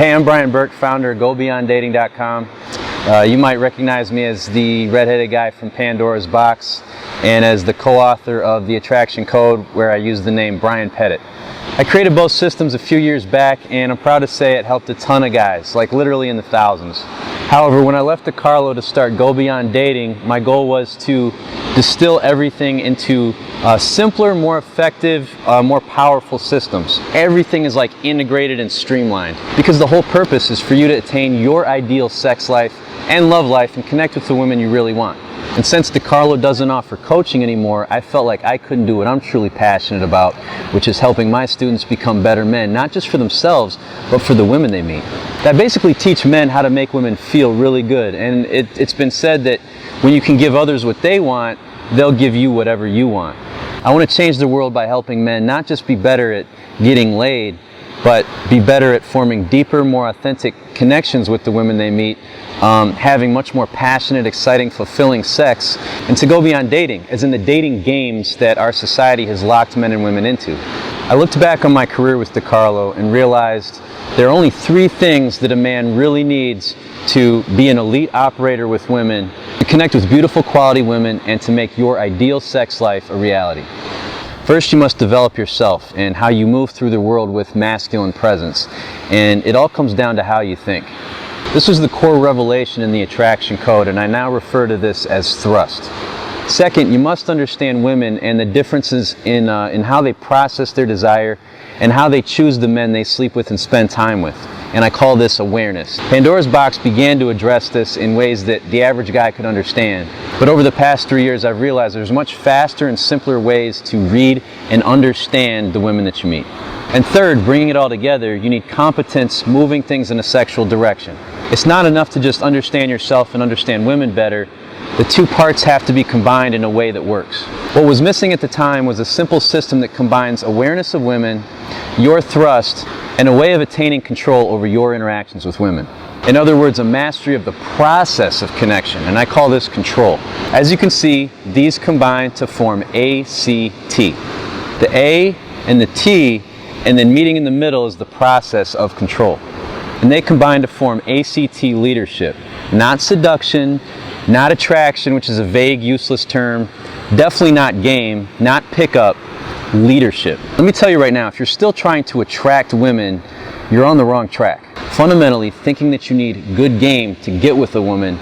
Hey, I'm Brian Burke, founder of GoBeyondDating.com. You might recognize me as the redheaded guy from Pandora's Box and as the co-author of the Attraction Code, where I use the name Brian Pettit. I created both systems a few years back, and I'm proud to say it helped a ton of guys, like literally in the thousands. However, when I left DeCarlo to start Go Beyond Dating, my goal was to distill everything into simpler, more effective, more powerful systems. Everything is like integrated and streamlined, because the whole purpose is for you to attain your ideal sex life and love life and connect with the women you really want. And since DeCarlo doesn't offer coaching anymore, I felt like I couldn't do what I'm truly passionate about, which is helping my students become better men, not just for themselves, but for the women they meet. I basically teach men how to make women feel really good, and it's been said that when you can give others what they want, they'll give you whatever you want. I want to change the world by helping men not just be better at getting laid, but be better at forming deeper, more authentic connections with the women they meet, having much more passionate, exciting, fulfilling sex, and to go beyond dating, as in the dating games that our society has locked men and women into. I looked back on my career with DeCarlo and realized there are only 3 things that a man really needs to be an elite operator with women, to connect with beautiful quality women, and to make your ideal sex life a reality. First, you must develop yourself and how you move through the world with masculine presence, and it all comes down to how you think. This was the core revelation in the Attraction Code, and I now refer to this as thrust. Second, you must understand women and the differences in how they process their desire and how they choose the men they sleep with and spend time with. And I call this awareness. Pandora's Box began to address this in ways that the average guy could understand. But over the past 3 years, I've realized there's much faster and simpler ways to read and understand the women that you meet. And third, bringing it all together, you need competence moving things in a sexual direction. It's not enough to just understand yourself and understand women better. The 2 parts have to be combined in a way that works. What was missing at the time was a simple system that combines awareness of women, your thrust, and a way of attaining control over your interactions with women. In other words, a mastery of the process of connection, and I call this control. As you can see, these combine to form ACT. The A and the T, and then meeting in the middle is the process of control. And they combine to form ACT leadership. Not seduction, not attraction, which is a vague, useless term, definitely not game, not pickup, leadership. Let me tell you right now, if you're still trying to attract women, you're on the wrong track. Fundamentally, thinking that you need good game to get with a woman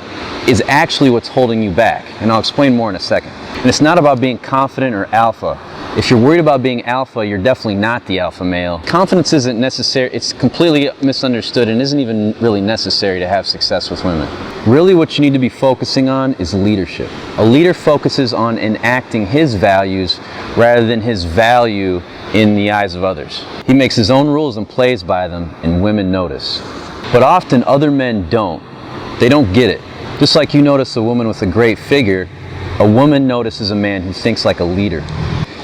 is actually what's holding you back, and I'll explain more in a second. And it's not about being confident or alpha. If you're worried about being alpha, you're definitely not the alpha male. Confidence isn't necessary, it's completely misunderstood and isn't even really necessary to have success with women. Really what you need to be focusing on is leadership. A leader focuses on enacting his values rather than his value in the eyes of others. He makes his own rules and plays by them, and women notice. But often other men don't. They don't get it. Just like you notice a woman with a great figure, a woman notices a man who thinks like a leader.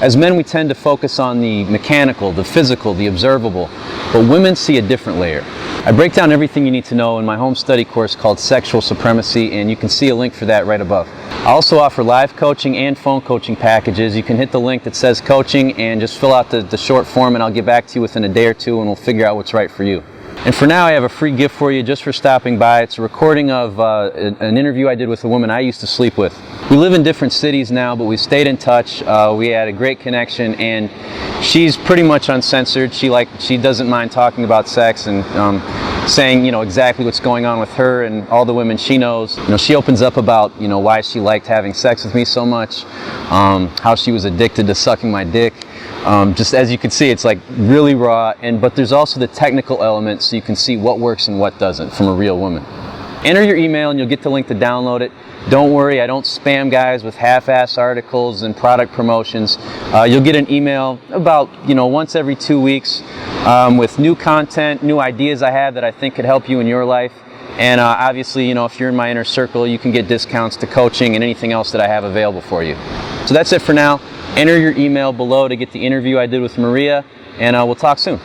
As men, we tend to focus on the mechanical, the physical, the observable, but women see a different layer. I break down everything you need to know in my home study course called Sexual Supremacy, and you can see a link for that right above. I also offer live coaching and phone coaching packages. You can hit the link that says coaching and just fill out the short form, and I'll get back to you within a day or 2, and we'll figure out what's right for you. And for now, I have a free gift for you just for stopping by. It's a recording of an interview I did with a woman I used to sleep with. We live in different cities now, but we stayed in touch. We had a great connection, and she's pretty much uncensored. She doesn't mind talking about sex and saying, exactly what's going on with her and all the women she knows. She opens up about, why she liked having sex with me so much, how she was addicted to sucking my dick. Just as you can see, it's like really raw, but there's also the technical element so you can see what works and what doesn't from a real woman. Enter your email and you'll get the link to download it. Don't worry, I don't spam guys with half-ass articles and product promotions. You'll get an email about, once every 2 weeks with new content, new ideas I have that I think could help you in your life. And obviously, if you're in my inner circle, you can get discounts to coaching and anything else that I have available for you. So that's it for now. Enter your email below to get the interview I did with Maria, and we'll talk soon.